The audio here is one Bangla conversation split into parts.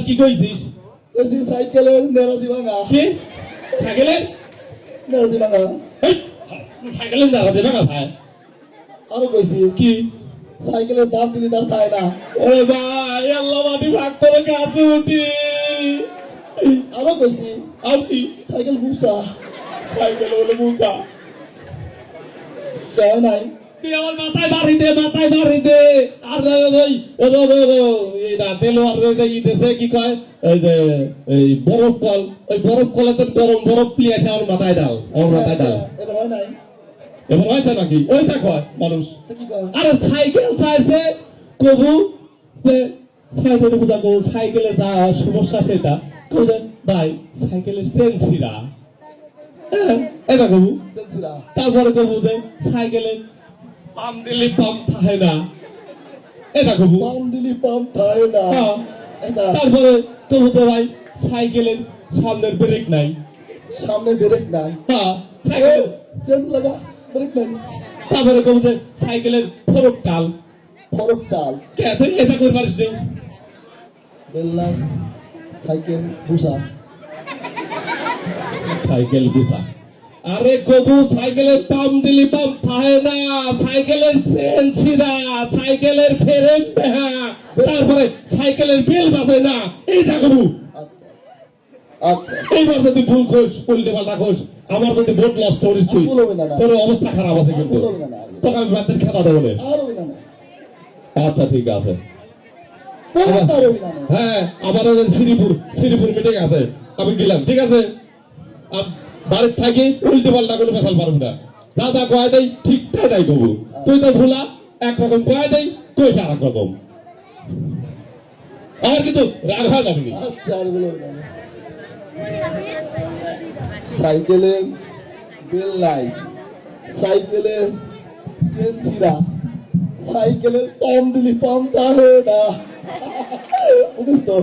কি কইছিস? কইছি সাইকেলের নেরাজি ভাঙা। কি সাইকেলের নেরাজি ভাঙা। এই সাইকেলের নেরাজি ভাঙা ভাই। আরো কইছি কি সাইকেলের দাম দিলি দাম খায় না। ওরে ভাই আল্লাহ মাটি ভাগ করে কাছে উঠি। আরো কইছি আর কি সাইকেল বুসা। সাইকেল হলো মুখা। দেয় নাই তুই আমার মাথায় বাড়ি দে, মাথায় বাড়ি দে। আর এই রাতে আর ইতেছে কি কয় ওই যে এই বরফ কল, ওই বরফ কলেতে গরম বরফ প্লিয়ে এসে আমার মাথায় ডাল, আমার মাথায় ডাল। এবার হয় নাই। এবার হয়েছে নাকি? ওই দেখো মানুষ তো কি কয়? আরে সাইকেল চাইছে কবু সাইকেল বুঝাবো, সাইকেলের যা সমস্যা সেটা কবু ভাই সাইকেলের চেন ছিঁড়া। এটা কবু সেলসিরা। তারপরে কবু যে সাইকেলের পাম দিলে পাম্প থাকে না। এটা কবু পাম দিলি পাম খায় না। এটা তারপরে কবু তো ভাই সাইকেলের সামনের ব্রেক নাই। সামনে ব্রেক নাই। সাইকেল চেন লাগা ব্রেক নাই। তারপরে কবু যে সাইকেলের ফরক টাল। ফরক টাল। কে তুই এটা করে পারিস নি? বেল্লাই সাইকেল বুসা। সাইকেল গুছা। আরে কবু সাইকেলের পাম্প দিলি পাম্প থাকে না, সাইকেলের চেন ছিঁড়া, সাইকেলের ফ্রেম বেহা, তারপরে সাইকেলের বেল বাজে না। এইটা কবু আচ্ছা আচ্ছা এইবার যদি ভুল কোস উল্টে পাল্টা কোস আমার যদি ভোট নষ্ট করিস তুই, ভুল হবে না, না। তোর অবস্থা খারাপ আছে কিন্তু। ভুল হবে না, না। তোকে আমি বাদের খাতা দেবো না। আর হবে না না। আচ্ছা ঠিক আছে। কোনটা আর হবে না না। হ্যাঁ আমার শ্রীপুর মিটিং আছে, আমি গেলাম। ঠিক আছে বাড়ির থাকি উল্টে পাল্টা করে বেসাল পারবো না। যা যা কয় দেয় ঠিকঠাক তাই কবু। তুই তো ভুলা একরকম কয় দেয়, কইস আর এক রকম। আমার কিন্তু রাগ হয়ে যাবে না। আচ্ছা আর বলো না। সাইকেলের বেল নাই, সাইকেলের চেন ছিঁড়া, সাইকেলের পাম দিলি পাম তাহে না। বুঝিস তো?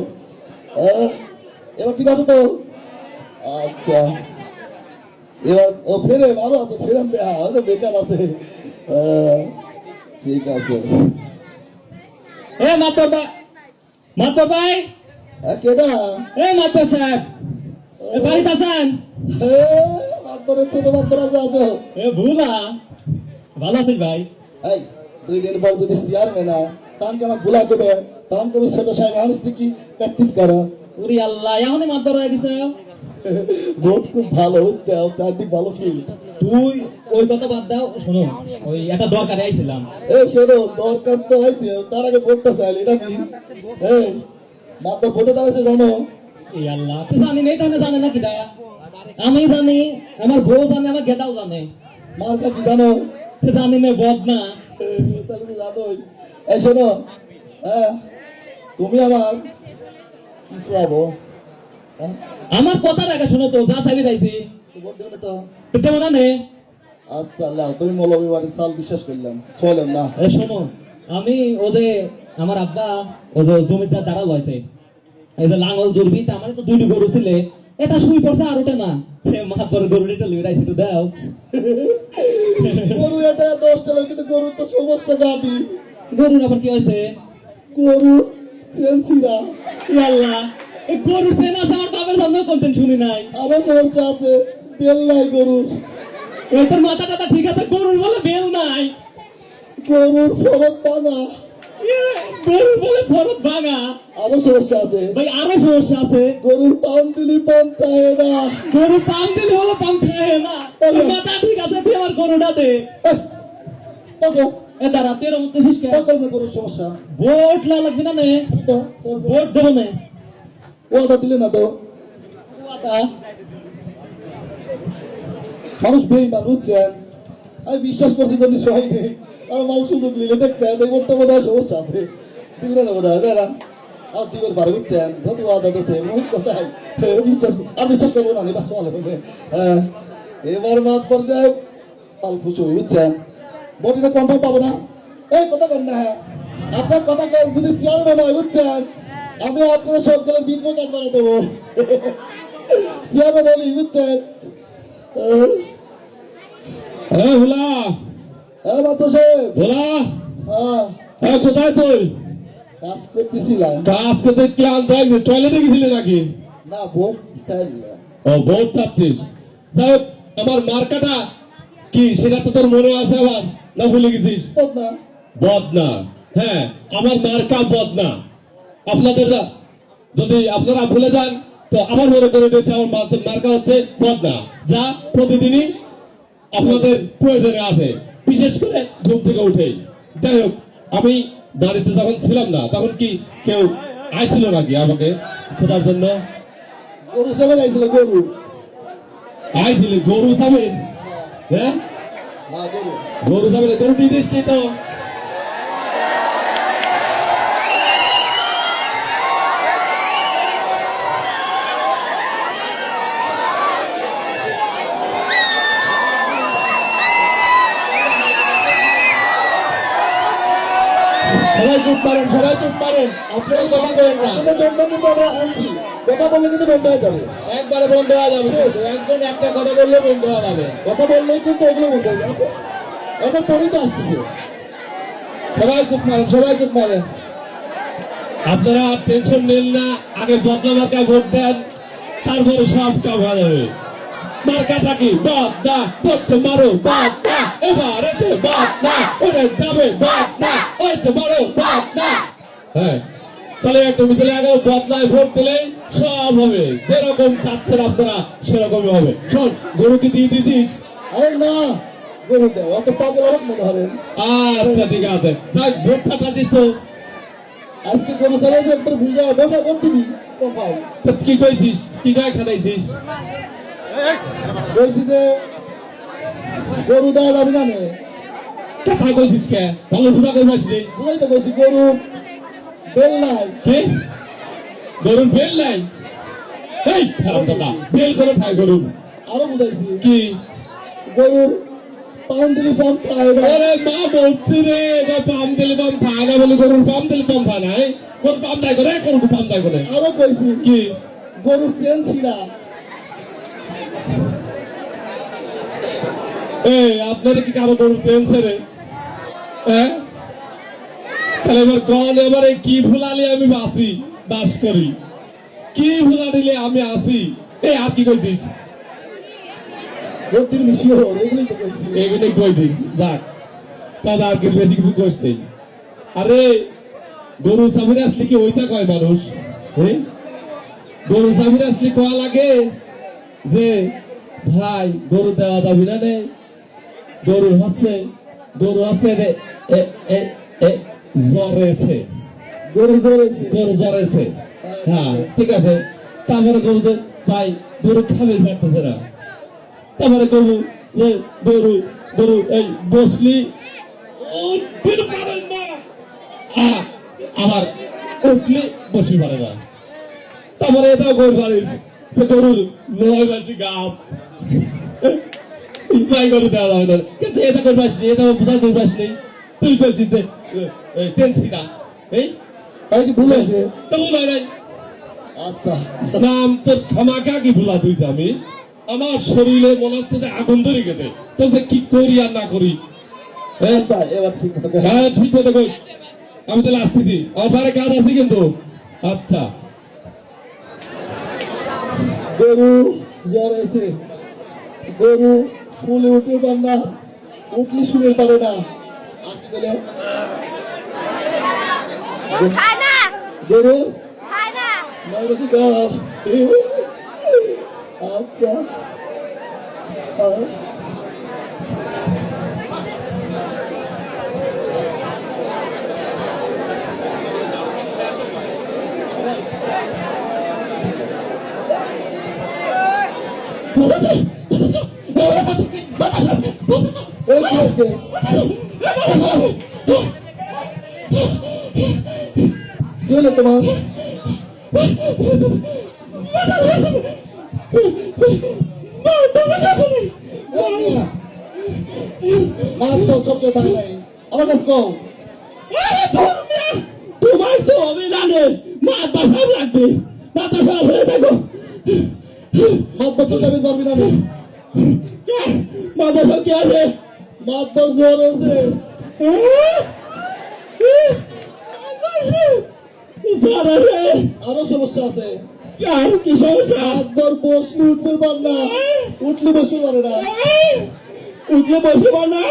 এবার ঠিক আছে তো? আচ্ছা এবার ও ফেরে আরো আছে, ফেরাম বেকার আছে। ঠিক আছে। এ মাতো ভাই, কেডা? এ মাতো সাহেব, এ বাড়িতে আছেন? বান্দরের ছোট বান্দর আছে আছো। এ ভুলা ভালো আছিস ভাই? এই 2 দিন পর যদি চেয়ারম্যান হয় তখন কেমন ভুলা দেবে, তখন তুমি ছোট সাহেব মানুষ কি প্র্যাকটিস করো। উরি আল্লাহ এখনই মাতো হয়ে গেছে। ভোট খুব ভালো হচ্ছে, চারদিক ভালো ফিল। তুই ওই কথা বাদ দাও, শোনো ওই একটা দরকারে আইছিলাম। এই শোনো, দরকার তো হয়েছে, তার আগে ভোটটা চাইলে এটা কি? এই মাত্র ভোটে দাঁড়াচ্ছে জানো? এই আল্লাহ তুই জানি নেই তাহলে জানে না কিটা? আমি জানি, আমার বউ জানে, আমার গেটাও জানে। মার্কা কি জানো? তুই জানি না বদ না। তাহলে তো জানোই। এই শোনো, তুমি আমার কি শোনাবো? আমার কথা রাখা, শোনো তো যা চাবি রাইছি ভোট দেবে না তো? দেবো না নে। আচ্ছা আল্লাহ, তুমি মৌলবী বাড়ির চাল বিশ্বাস করলাম, চলেন না। এ শোনো, আমি ওদের আমার আব্বা ওদের জমিদার দ্বারা লইতে এই যে লাঙ্গল জুরবি, তা আমার তো 2টি গরু ছিল, এটা শুই পড়ছে আর ওটা না। সে মাতবর গরুটা লিয়ে রাইছি তো দাও। গরু এটা 10 টাকা, কিন্তু গরুর তো সমস্যা গাবি। গরুর আবার কি হয়েছে? গরু সেন্সিরা। আল্লাহ এই গরুর চেন আছে, আমার বাবার জন্য কোনদিন শুনি নাই। আরো সমস্যা আছে, বেল নাই গরুর। ওই তোর মাথা টাথা ঠিক আছে, গরুর বলে বেল নাই। গরুর ফরক পানা। গরুর বলে ফরক ভাঙা। আরো সমস্যা আছে ভাই, আরো সমস্যা আছে। গরুর পাম দিলি পাম চায় না। গরু পাম দিলে হলো পাম খায় না। তোর মাথা ঠিক আছে, তুই আমার গরুটা দে। টাকা এ দাঁড়া, তুই এর মধ্যে ফিসকে টাকা গরুর সমস্যা। ভোট লাগবে না নে। ভোট দেবো না। ওয়াদা দিলে না তো? ওয়াদা মানুষ বেইমান, বুঝছেন? আমি বিশ্বাস করছি জন্য সবাই নেই, আর মানুষ সুযোগ নিলে দেখছেন এই ভোটটা বোধ হয় সমস্যা আছে। দিবে না বোধ হয় না, আর দিবেন পারে, বুঝছেন? যত ওয়াদা দিচ্ছে মূল কথাই বিশ্বাস করবো না, এবার সওয়াল হবে। হ্যাঁ এবার মাঠ পর্যায়ে পাল খুশি হই, বুঝছেন? ভোটটা কনফার্ম পাবো না। এই কথা বল না, হ্যাঁ আপনার কথা যদি চেয়ারম্যান হয়, বুঝছেন, আমি আপনার সরকারের বিদ্যুৎ কার্ড বানিয়ে দেবো। চেয়ারম্যান হলি, বুঝছেন? ভোলা, হ্যাঁ মাত্র সাহেব। ভোলা, হ্যাঁ কোথায় তুই? কাজ করতেছিলাম। কাজ করতে ক্লান্ত হয়ে গেছে, টয়লেটে গেছিলে নাকি? না ভোট চাইলাম। ও বহুত চাচ্ছিস। যাই হোক, আমার মার্কাটা কি সেটা তো তোর মনে আছে আবার, না ভুলে গেছিস? না বদনা। হ্যাঁ, আমার মার্কা বদনা। আপনাদের যদি আপনারা ভুলে যান তো আমার মনে করে দিয়েছে আমার মার্কা হচ্ছে বদনা, যা প্রতিদিনই আপনাদের প্রয়োজনে আসে, বিশেষ করে ঘুম থেকে উঠেই। যাই হোক, আমি বাড়িতে যখন ছিলাম না তখন কি কেউ আইছিল নাকি আমাকে খোঁজার জন্য? গরু সবাই আইছিল, গরু। আইছিল গরু সাবেন? হ্যাঁ, হ্যাঁ গরু। গরু সাবেন, গরু দিয়ে দিস নি তো? সবাই চুপ পারেন, সবাই চুপ পারেন, আপনারা কথা বলেন না। আপনাদের জন্য কিন্তু আমরা আনছি, কথা বললে কিন্তু বন্ধ হয়ে যাবে। একবারে বন্ধ হয়ে যাবে, একজন একটা কথা বললে বন্ধ হয়ে যাবে। কথা বললেই কিন্তু ওগুলো বন্ধ হয়ে যাবে। এটা পরেই তো আসতেছে। সবাই চুপ মারেন, সবাই চুপ মারেন। আপনারা টেনশন নেন না, আগে বদলা মার্কায় ভোট দেন, তারপরে সব কাম হয়ে যাবে। মার্কাটা কি? বদনা। ভোটকে মারো বদনা, এবার এতে বদনা, ওরে যাবে বদনা, ওই তো মারো বদনা। হ্যাঁ, তাহলে তুমি তাহলে আগে বদনায় ভোট দিলে সব হবে, যেরকম চাচ্ছেন আপনারা সেরকমই হবে। শোন, গরুকে দিয়ে দিছিস? আরে না, গরু দেয়, অত পাগল আমার মনে হবেন। আচ্ছা ঠিক আছে, তাই ভোট খাটাচ্ছিস তো? আজকে গরু সবাই যে একবার বুঝা ভোটা ভোট দিবি কম। তো কি কইছিস? কি গায়ে খাটাইছিস? বলছি যে গরু দেওয়া যাবে না নে। কথা কইছিস কে? ভালো বুঝা করবাস রে। বুঝাই তো বলছি গরু বেল নাই। কি? গরুর বেল নাই? এই খারাপ কথা, বেল করে খায় গরু। আরো বুঝাইছি কি? গরুর পাম দিলি পাম খায় না। আরে মা বলছি রে, এটা পাম দিলে পাম খায় না বলে গরুর পাম দিলে পাম খায় না। গরুর পাম দায় করে, গরুর পাম দায় করে। আরো কইছি কি? গরুর চেন ছিড়া। এই আপনারা কি কারো গরুর চেন ছেড়ে? হ্যাঁ, তাহলে এবার গন এবারে কি ভুলালে আমি বাস করি? কি ভুলা দিলে আমি আসি? এই আর কি কইছিস? ভোট দিবি নিশিও এগুলোই তো কইছি। এগুলো কইছিস, যাক, তাহলে আর কি বেশি কিছু কোষ নেই। আরে গরু সামনে আসলে কি ওইটা কয় মানুষ? হ্যাঁ, গরু সামনে আসলে কয়া লাগে যে ভাই গরু দেওয়া যাবে না রে, গরু আছে রে, জ্বরেছে, গরু জড়েছে। গরু জ্বরেছে। হ্যাঁ ঠিক আছে, তারপরে গরু যে ভাই গরু খাবে পারতেছে না, তারপরে গরু যে গরু এই বসলি উঠতে পারে না, আবার উঠলে বসে পারে না, তারপরে এটাও গরু পারিস গরুর 9 মাসি গাপ ভাই গরু দেওয়া যাবে না, কিন্তু এটা করে পাসনি, এটা বোঝা করে পাসনি, তুই বলছিস যে টেনছিনা এই তাই কি ভুল হয়েছে? তো ভুল হয় নাই। আচ্ছা নাম তোর খামাকা কি ভুলা তুইছে? আমি আমার শরীরে মনে হচ্ছে যে আগুন ধরে গেছে, তোকে কি করি আর না করি। হ্যাঁ আচ্ছা এবার ঠিক মতো কর। হ্যাঁ ঠিক মতো কর, আমি তাহলে আসতেছি, আমার বাইরে কাজ আছে কিন্তু। আচ্ছা, গরু জড়েছে, গরু ফুলে উঠে পার না, উঠলে শুনে পারে না। আর কি বলে? খানা গরু খানা নয় বছর গাছ। আচ্ছা এই কি হচ্ছে? কি হলো তোমার? মাছ তো সবচেয়ে থাকে নাই, আমার কাছে কম। তোমার তো হবে জানে মাথা সব লাগবে, মাথা সব হয়ে দেখো, মাছ ধরতে যাবি পারবি না রে। মাথা সব কি আছে? মাছ ধর জ্বর আছে। বড় রে আরো সমস্যা আছে আর কি সমস্যা একবার বসলে উঠবে পার না উঠলে বসতে পারে না উঠলে বসে না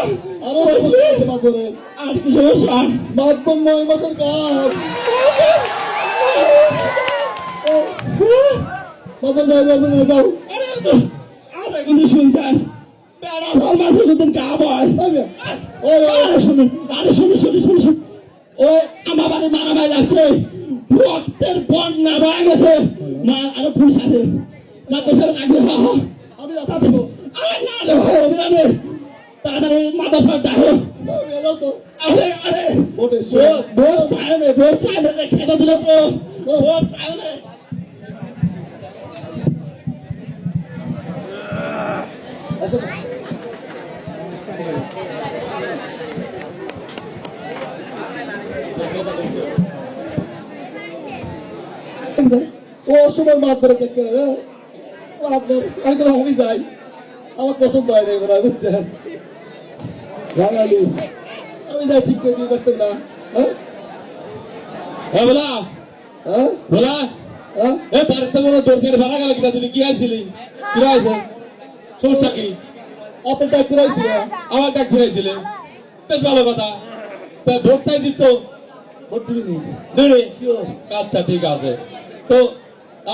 আরো সমস্যা আছে মাতবরের আর কি সমস্যা মাতবর 9 মাসের কাজ মাতবর যাও যাও আরে কিন্তু শুনতেন বেড়া ভাল মাসে নতুন কাম হয় আরে শুনুন ওই আমার বাড়ি মারামারি লাগছে রক্তের বন্যা বয়ে গেছে মা আরো পুলিশ আছে না তো সব লাগবে আমি যাচ্ছি আরে না রে ভাই অভিরানে তাড়াতাড়ি মাদ্রাসা ডাকো যাও তো আরে ওটে ভোট টাইমে খেতে দিল তো ভোট টাইমে আচ্ছা ও সময় মাত করে কে করে মাতবর আমি তো আমি যাই আমার পছন্দ হয় না এগুলো বুঝছেন রাঙালি আমি যাই ঠিক করে দিয়ে পারতাম না হ্যাঁ বলা হ্যাঁ বলা হ্যাঁ এ বাড়িতে মনে দরকার ভাড়া গেল কিনা তুমি কি আইছিলি কি আইছে সমস্যা কি আপনি টাইপ করাইছিল আমার ডাক ফিরাইছিলে বেশ ভালো কথা তা ভোট চাইছিস তো ভোট দিবি নি দেবে শিওর আচ্ছা ঠিক আছে তো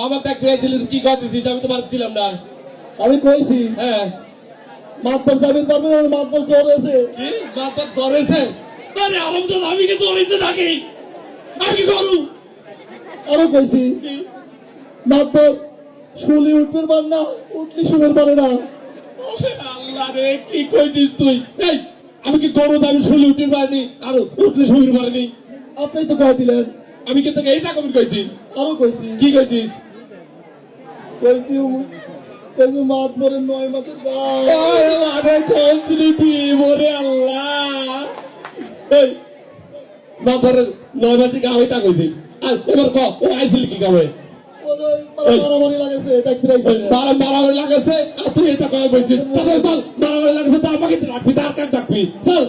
আমার ডাক ফিরাইছিলি কি করতেছিস আমি তো পারছিলাম না আমি কইছি হ্যাঁ মাতবর যাবেন পারবেন আমার মাতবর জ্বর আছে কি মাথা জ্বর হয়েছে আরে আরাম তো আমি কি জ্বর হয়েছে নাকি আমি কি করু আরো কইছি কি? মাতবর শুলি উঠবে পার না উঠলি শুনের পারে না ওরে আল্লাহ রে কি কইছিস তুই এই আমি কি গরু আমি শুলে উঠতে পারিনি আর উঠলে শুতে পারিনি আপনি তো কয়ে দিলেন আমি কিন্তু এইটা কখন কইছি আরো কইছি কি কইছিস কইছি কইছি মাতবরের 9 মাসের কাজ আরে কোন দিবি ওরে আল্লাহ এই বাবার 9 মাসে গাওই তা কইছিস আর এবার ক ও আইছিল কি গাওয়ে মারামারি লাগেছে টাইপ করাইছে মারামারি লাগাছে আর তুই এটা কয় বলছিস চল মারামারি লাগাছে তা আমাকে রাখবি তার কাজ রাখবি চল